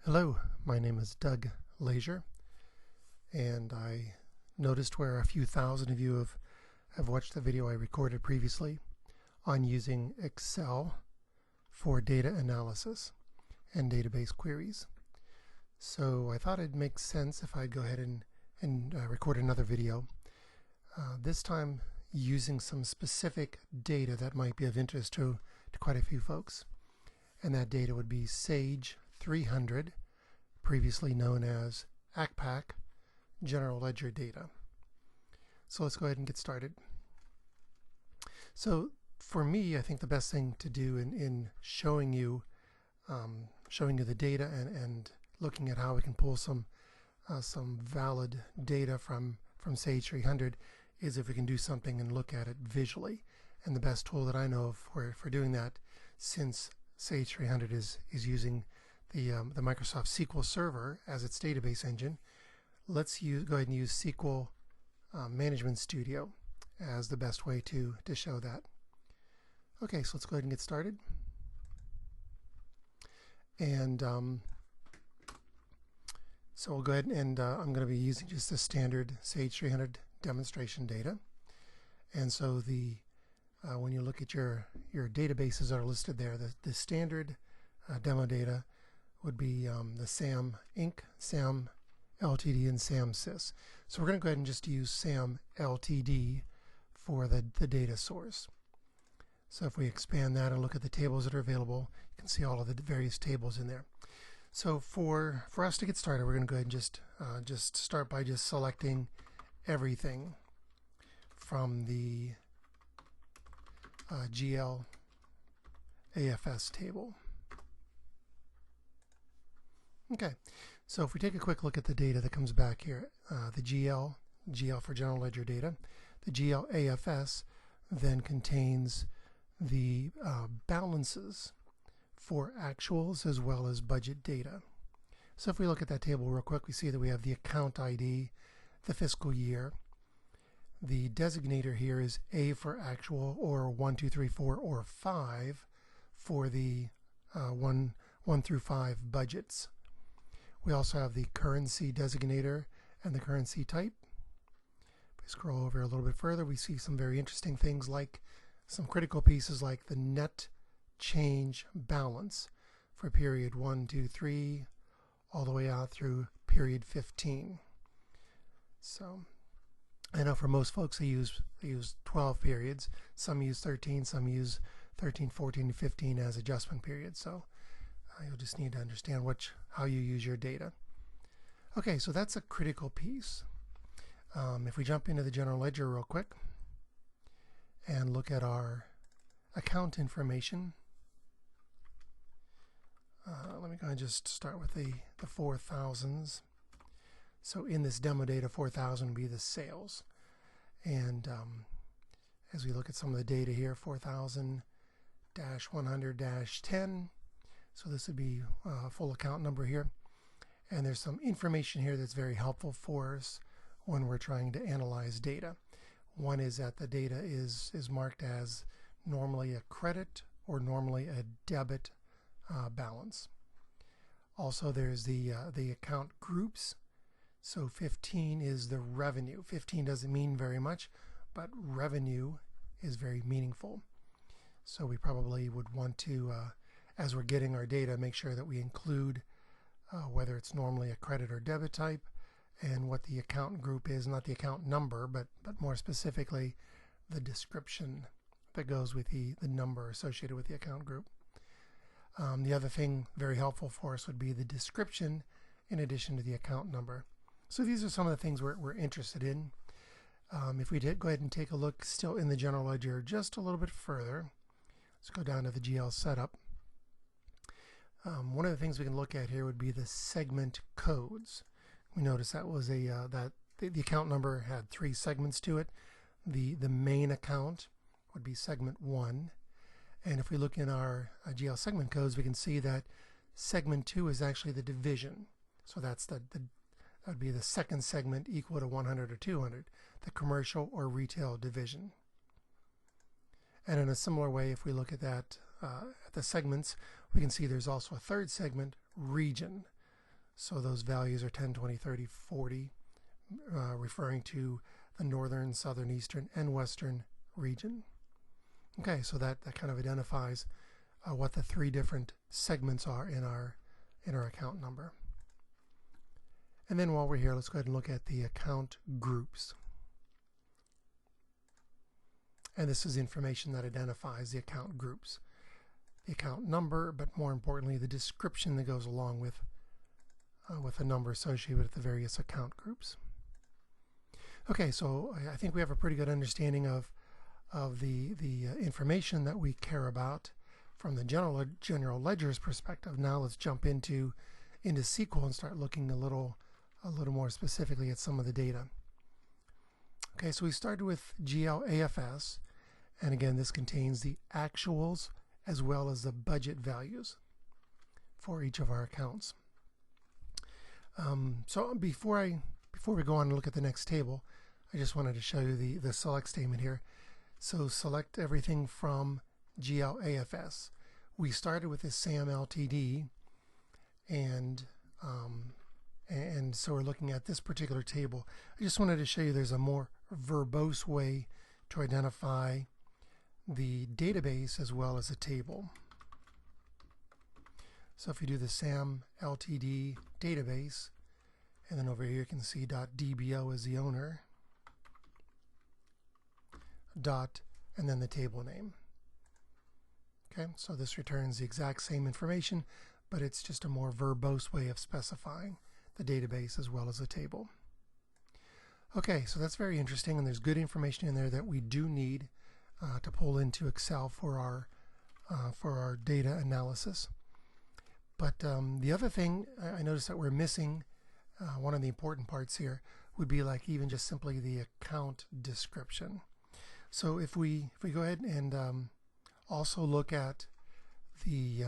Hello, my name is Doug Leisure, and I noticed where a few thousand of you have watched the video I recorded previously on using Excel for data analysis and database queries. So I thought it'd make sense if I'd go ahead and record another video, this time using some specific data that might be of interest to quite a few folks. And that data would be Sage 300, previously known as ACPAC General Ledger data. So let's go ahead and get started. So for me, I think the best thing to do in showing you the data and looking at how we can pull some valid data from Sage 300 is if we can do something and look at it visually. And the best tool that I know of for doing that, since Sage 300 is using the Microsoft SQL Server as its database engine, let's go ahead and use SQL Management Studio as the best way to show that. Okay, so let's go ahead and get started. And so we'll go ahead and I'm going to be using just the standard Sage 300 demonstration data. And so when you look at your databases that are listed there, the standard demo data would be the SAM Inc., SAM Ltd., and SAM Sys. So we're going to go ahead and just use SAM Ltd. for the data source. So if we expand that and look at the tables that are available, you can see all of the various tables in there. So for us to get started, we're going to go ahead and just start by just selecting everything from the GL AFS table. Okay, so if we take a quick look at the data that comes back here, the GL for General Ledger data, the GL AFS then contains the balances for actuals as well as budget data. So if we look at that table real quick, we see that we have the account ID, the fiscal year. The designator here is A for actual, or 1, 2, 3, 4, or 5 for the 1 through 5 budgets. We also have the currency designator and the currency type. If we scroll over a little bit further, we see some very interesting things, like some critical pieces like the net change balance for period 1, 2, 3, all the way out through period 15. So I know for most folks they use 12 periods. Some use 13, some use 13, 14, and 15 as adjustment periods. So you'll just need to understand how you use your data. Okay, so that's a critical piece. If we jump into the General Ledger real quick and look at our account information, let me go and just start with the 4000s. So in this demo data, 4000 would be the sales. And as we look at some of the data here, 4000-100-10. So this would be a full account number here. And there's some information here that's very helpful for us when we're trying to analyze data. One is that the data is marked as normally a credit or normally a debit balance. Also, there's the account groups. So 15 is the revenue. 15 doesn't mean very much, but revenue is very meaningful. So we probably would want to, as we're getting our data, make sure that we include whether it's normally a credit or debit type, and what the account group is, not the account number, but more specifically the description that goes with the number associated with the account group. The other thing very helpful for us would be the description in addition to the account number. So these are some of the things we're interested in. If we did go ahead and take a look still in the General Ledger just a little bit further, let's go down to the GL setup. One of the things we can look at here would be the segment codes. We notice that was the account number had 3 segments to it. The main account would be segment 1. And if we look in our GL segment codes, we can see that segment 2 is actually the division. So that would be the second segment equal to 100 or 200, the commercial or retail division. And in a similar way, if we look at that, at the segments, we can see there's also a third segment, region. So those values are 10, 20, 30, 40, referring to the northern, southern, eastern, and western region. Okay, so that kind of identifies what the three different segments are in our account number. And then while we're here, let's go ahead and look at the account groups. And this is information that identifies the account groups. The account number, but more importantly, the description that goes along with the number associated with the various account groups. Okay, so I think we have a pretty good understanding of the information that we care about from the general ledger's perspective. Now let's jump into SQL and start looking a little more specifically at some of the data. Okay, so we started with GL-AFS, and again, this contains the actuals as well as the budget values for each of our accounts. So before we go on and look at the next table, I just wanted to show you the select statement here. So select everything from GL-AFS. We started with this SAM Ltd, and so we're looking at this particular table. I just wanted to show you there's a more verbose way to identify the database as well as a table. So if you do the SAM Ltd database, and then over here you can see .dbo as the owner, and then the table name. Okay, so this returns the exact same information, but it's just a more verbose way of specifying the database as well as the table. Okay, so that's very interesting, and there's good information in there that we do need to pull into Excel for our data analysis. But the other thing I noticed that we're missing, one of the important parts here, would be like even just simply the account description. So if we go ahead and also look at the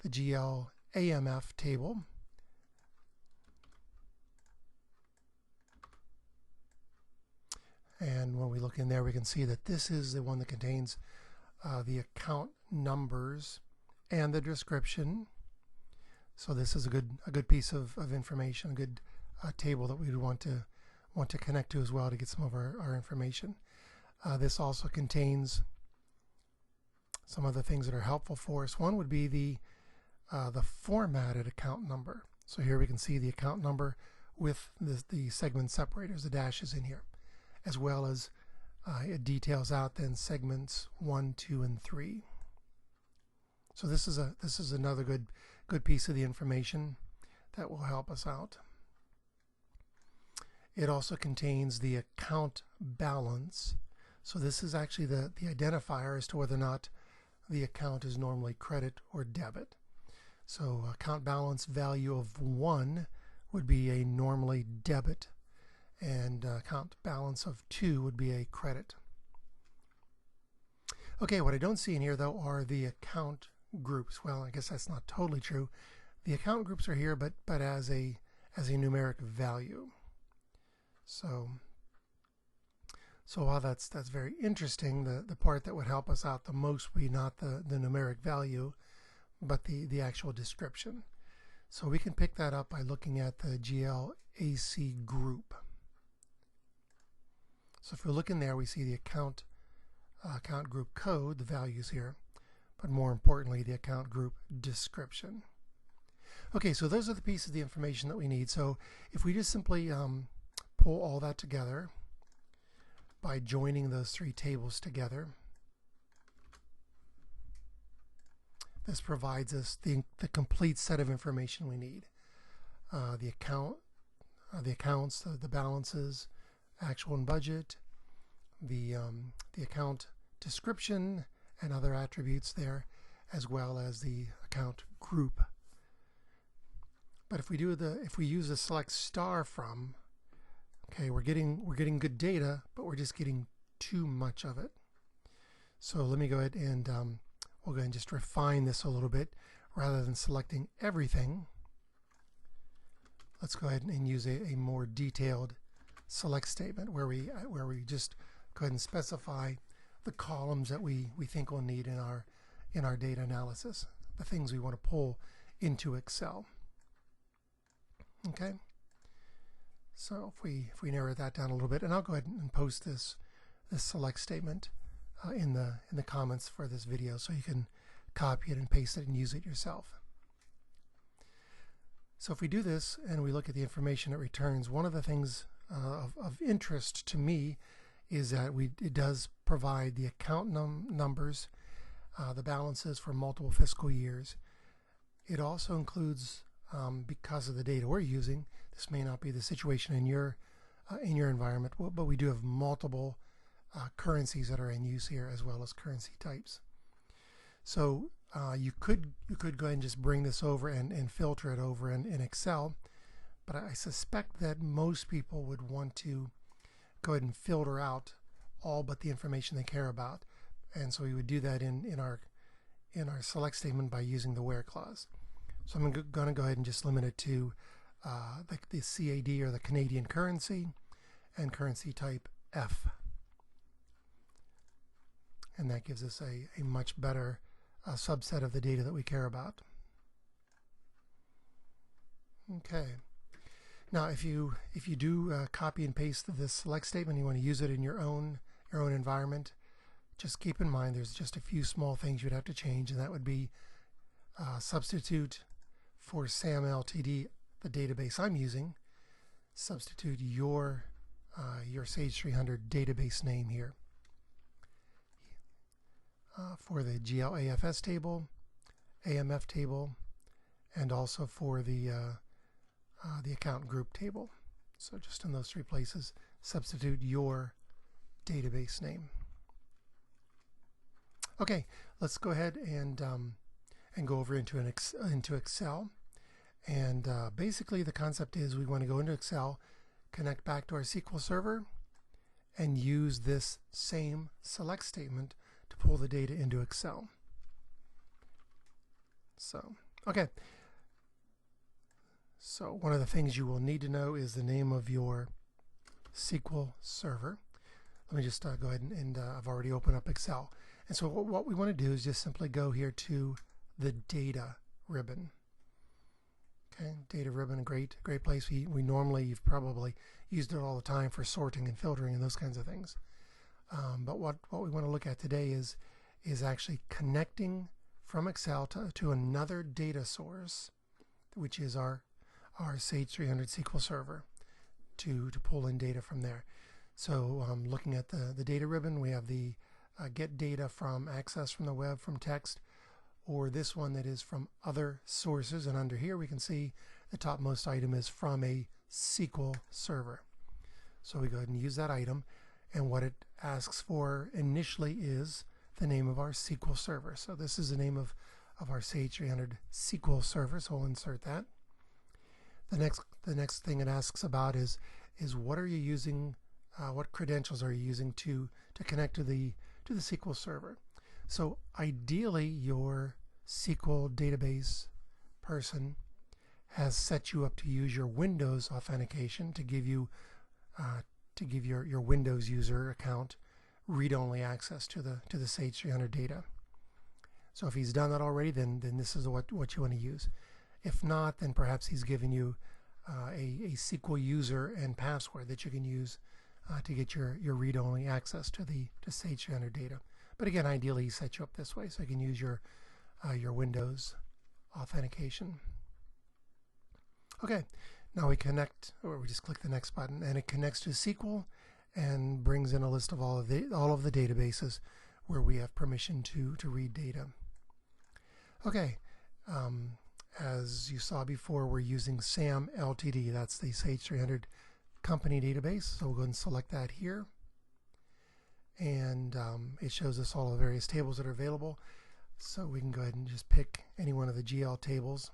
GL-AMF table, and when we look in there, we can see that this is the one that contains the account numbers and the description. So this is a good piece of information, a good table that we would want to connect to as well to get some of our information. This also contains some other things that are helpful for us. One would be the formatted account number. So here we can see the account number with the segment separators, the dashes in here, as well as it details out then segments 1, 2, and 3. So this is another good piece of the information that will help us out. It also contains the account balance. So this is actually the identifier as to whether or not the account is normally credit or debit. So account balance value of 1 would be a normally debit, and account balance of 2 would be a credit. Okay, what I don't see in here though are the account groups. Well, I guess that's not totally true. The account groups are here, but as a numeric value. So while that's very interesting, the part that would help us out the most would be not the numeric value, but the actual description. So we can pick that up by looking at the GL-AC group. So if we look in there, we see the account group code, the values here, but more importantly, the account group description. Okay, so those are the pieces of the information that we need. So if we just simply pull all that together by joining those three tables together, this provides us the complete set of information we need. The accounts, the balances, actual and budget, the account description and other attributes there, as well as the account group. But if we use the select star from, okay, we're getting good data, but we're just getting too much of it. So let me go ahead and we'll go ahead and just refine this a little bit. Rather than selecting everything, let's go ahead and use a more detailed select statement where we just go ahead and specify the columns that we think we'll need in our data analysis, the things we want to pull into Excel. Okay, so if we narrow that down a little bit, and I'll go ahead and post this select statement in the comments for this video, so you can copy it and paste it and use it yourself. So if we do this and we look at the information it returns, one of the things of interest to me is that it does provide the account numbers, the balances for multiple fiscal years. It also includes, because of the data we're using, this may not be the situation in your environment, but we do have multiple currencies that are in use here, as well as currency types. So you could go ahead and just bring this over and filter it over in Excel, but I suspect that most people would want to go ahead and filter out all but the information they care about, and so we would do that in our select statement by using the where clause. So I'm going to go ahead and just limit it to the CAD, or the Canadian currency, and currency type F. And that gives us a much better subset of the data that we care about. Okay. Now, if you do copy and paste this select statement, you want to use it in your own environment, just keep in mind there's just a few small things you'd have to change, and that would be substitute for SAM Ltd, the database I'm using, substitute your Sage 300 database name here. For the GLAFS table, AMF table, and also for the account group table. So just in those three places, substitute your database name. Okay, let's go ahead and go over into Excel. And basically the concept is we want to go into Excel, connect back to our SQL Server, and use this same select statement to pull the data into Excel. So, okay. So one of the things you will need to know is the name of your SQL Server. Let me just go ahead and I've already opened up Excel. And so what we want to do is just simply go here to the Data ribbon. Okay, Data ribbon, a great place. We normally, you've probably used it all the time for sorting and filtering and those kinds of things. But what we want to look at today is actually connecting from Excel to another data source, which is our Sage 300 SQL Server, to pull in data from there. So looking at the data ribbon, we have the get data from access from the web, from text, or this one that is from other sources. And under here we can see the topmost item is from a SQL Server. So we go ahead and use that item, and what it asks for initially is the name of our SQL Server. So this is the name of our Sage 300 SQL Server, so we'll insert that. The next thing it asks about is what are you using, what credentials are you using to connect to the SQL Server. So ideally your SQL database person has set you up to use your Windows authentication to give you your Windows user account read-only access to the Sage 300 data. So if he's done that already, then this is what you want to use. If not, then perhaps he's given you a SQL user and password that you can use to get your read-only access to Sage 300 data. But again, ideally he sets you up this way so you can use your Windows authentication. Okay, now we connect, or we just click the next button, and it connects to SQL and brings in a list of all of the databases where we have permission to read data. Okay, as you saw before, we're using SAM Ltd. That's the Sage 300 company database. So we'll go ahead and select that here. And it shows us all the various tables that are available. So we can go ahead and just pick any one of the GL tables.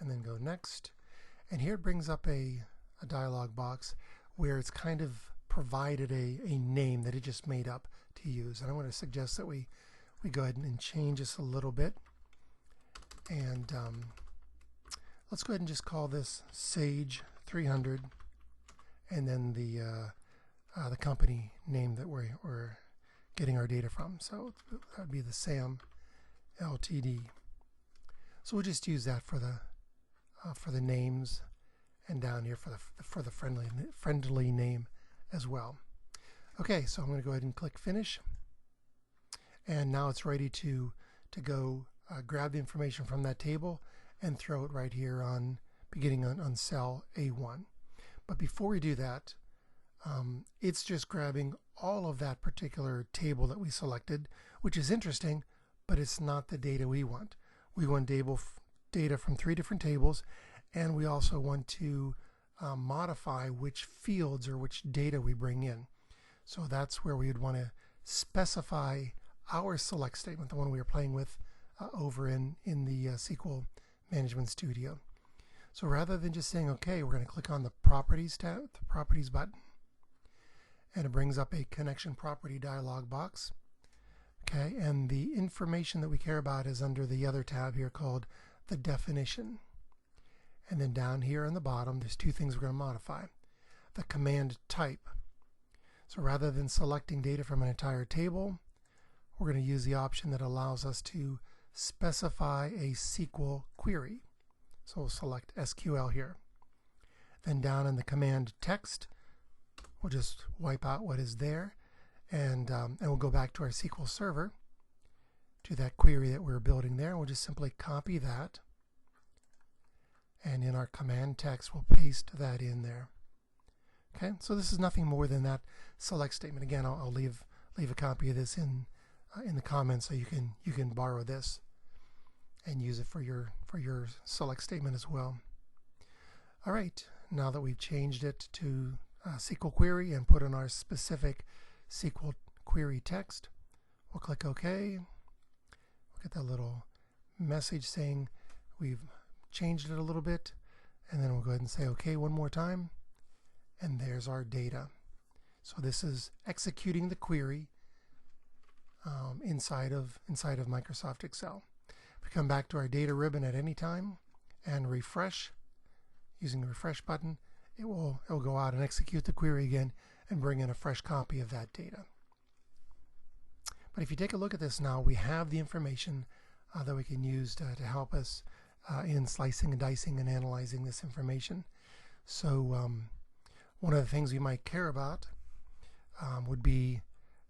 And then go next. And here it brings up a dialog box where it's kind of provided a name that it just made up to use. And I want to suggest that we go ahead and change this a little bit. And let's go ahead and just call this Sage 300, and then the company name that we're getting our data from. So that would be the SAM Ltd. So we'll just use that for the names, and down here for the friendly name as well. Okay, so I'm going to go ahead and click Finish, and now it's ready to go grab the information from that table and throw it right here on beginning on cell A1. But before we do that, it's just grabbing all of that particular table that we selected, which is interesting, but it's not the data we want. We want data from 3 different tables, and we also want to modify which fields or which data we bring in. So that's where we would want to specify our select statement, the one we were playing with over in the SQL Management Studio. So rather than just saying OK, we're going to click on the Properties tab, the Properties button, and it brings up a Connection Property dialog box. Okay, and the information that we care about is under the other tab here called the Definition. And then down here on the bottom, there's 2 things we're going to modify. The command type. So rather than selecting data from an entire table, we're going to use the option that allows us to specify a SQL query. So we'll select SQL here. Then down in the command text, we'll just wipe out what is there, and we'll go back to our SQL Server, to that query that we're building there. We'll just simply copy that, and in our command text, we'll paste that in there. Okay, so this is nothing more than that select statement. Again, I'll leave a copy of this in the comments so you can borrow this and use it for your select statement as well. All right, now that we've changed it to SQL query and put in our specific SQL query text, we'll click OK. We'll get that little message saying we've changed it a little bit, and then we'll go ahead and say OK one more time, and there's our data. So this is executing the query inside of Microsoft Excel. If we come back to our data ribbon at any time and refresh using the refresh button, it will go out and execute the query again and bring in a fresh copy of that data. But if you take a look at this now, we have the information that we can use to help us in slicing and dicing and analyzing this information. So one of the things we might care about would be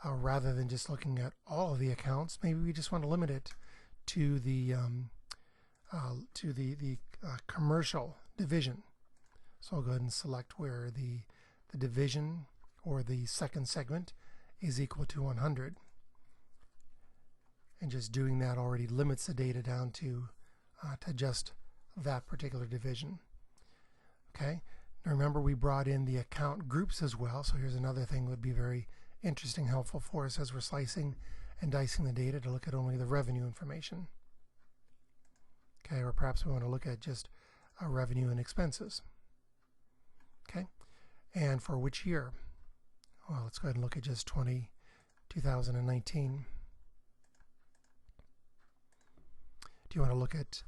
rather than just looking at all of the accounts, maybe we just want to limit it to the commercial division. So I'll go ahead and select where the division or the second segment is equal to 100. And just doing that already limits the data down to just that particular division. Okay. Now remember, we brought in the account groups as well. So here's another thing that would be very interesting, helpful for us as we're slicing and dicing the data, to look at only the revenue information. Okay, or perhaps we want to look at just revenue and expenses. Okay, and for which year? Well, let's go ahead and look at just 2019. Do you want to look at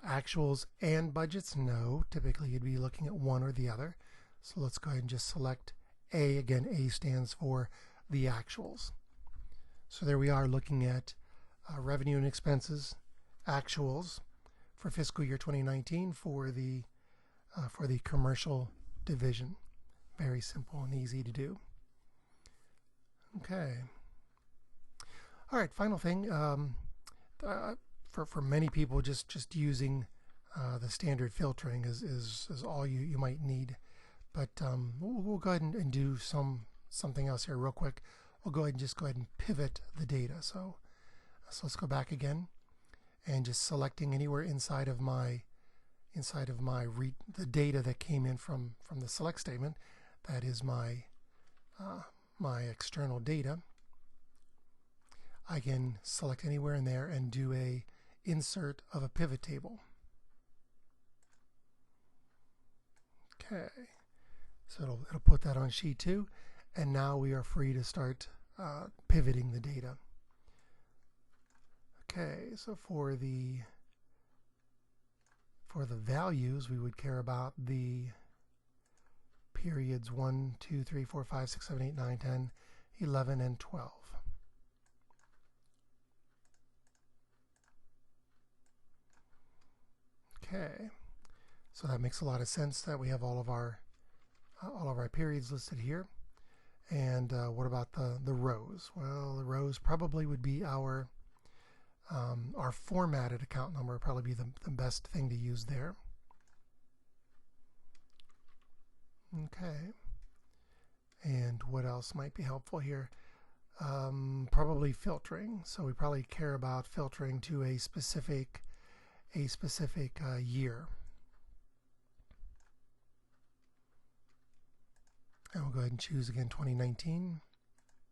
actuals and budgets? No, typically you'd be looking at one or the other. So let's go ahead and just select A. Again, A stands for the actuals. So there we are, looking at revenue and expenses actuals for fiscal year 2019 for the commercial division. Very simple and easy to do. Okay. All right, final thing. For many people, just using the standard filtering is all you might need. But we'll go ahead and do something else here real quick. We'll go ahead and pivot the data. So let's go back again, and just selecting anywhere inside of the data that came in from the select statement. That is my external data. I can select anywhere in there and do a insert of a pivot table. Okay, so it'll put that on sheet 2, and now we are free to start pivoting the data. Okay, so for the values, we would care about the periods 1, 2, 3, 4, 5, 6, 7, 8, 9, 10, 11, and 12. Okay, so that makes a lot of sense that we have all of our periods listed here. And what about the rows? Well, the rows probably would be our formatted account number, would probably be the best thing to use there. Okay, and what else might be helpful here? Probably filtering. So we probably care about filtering to a specific year. And we'll go ahead and choose again 2019.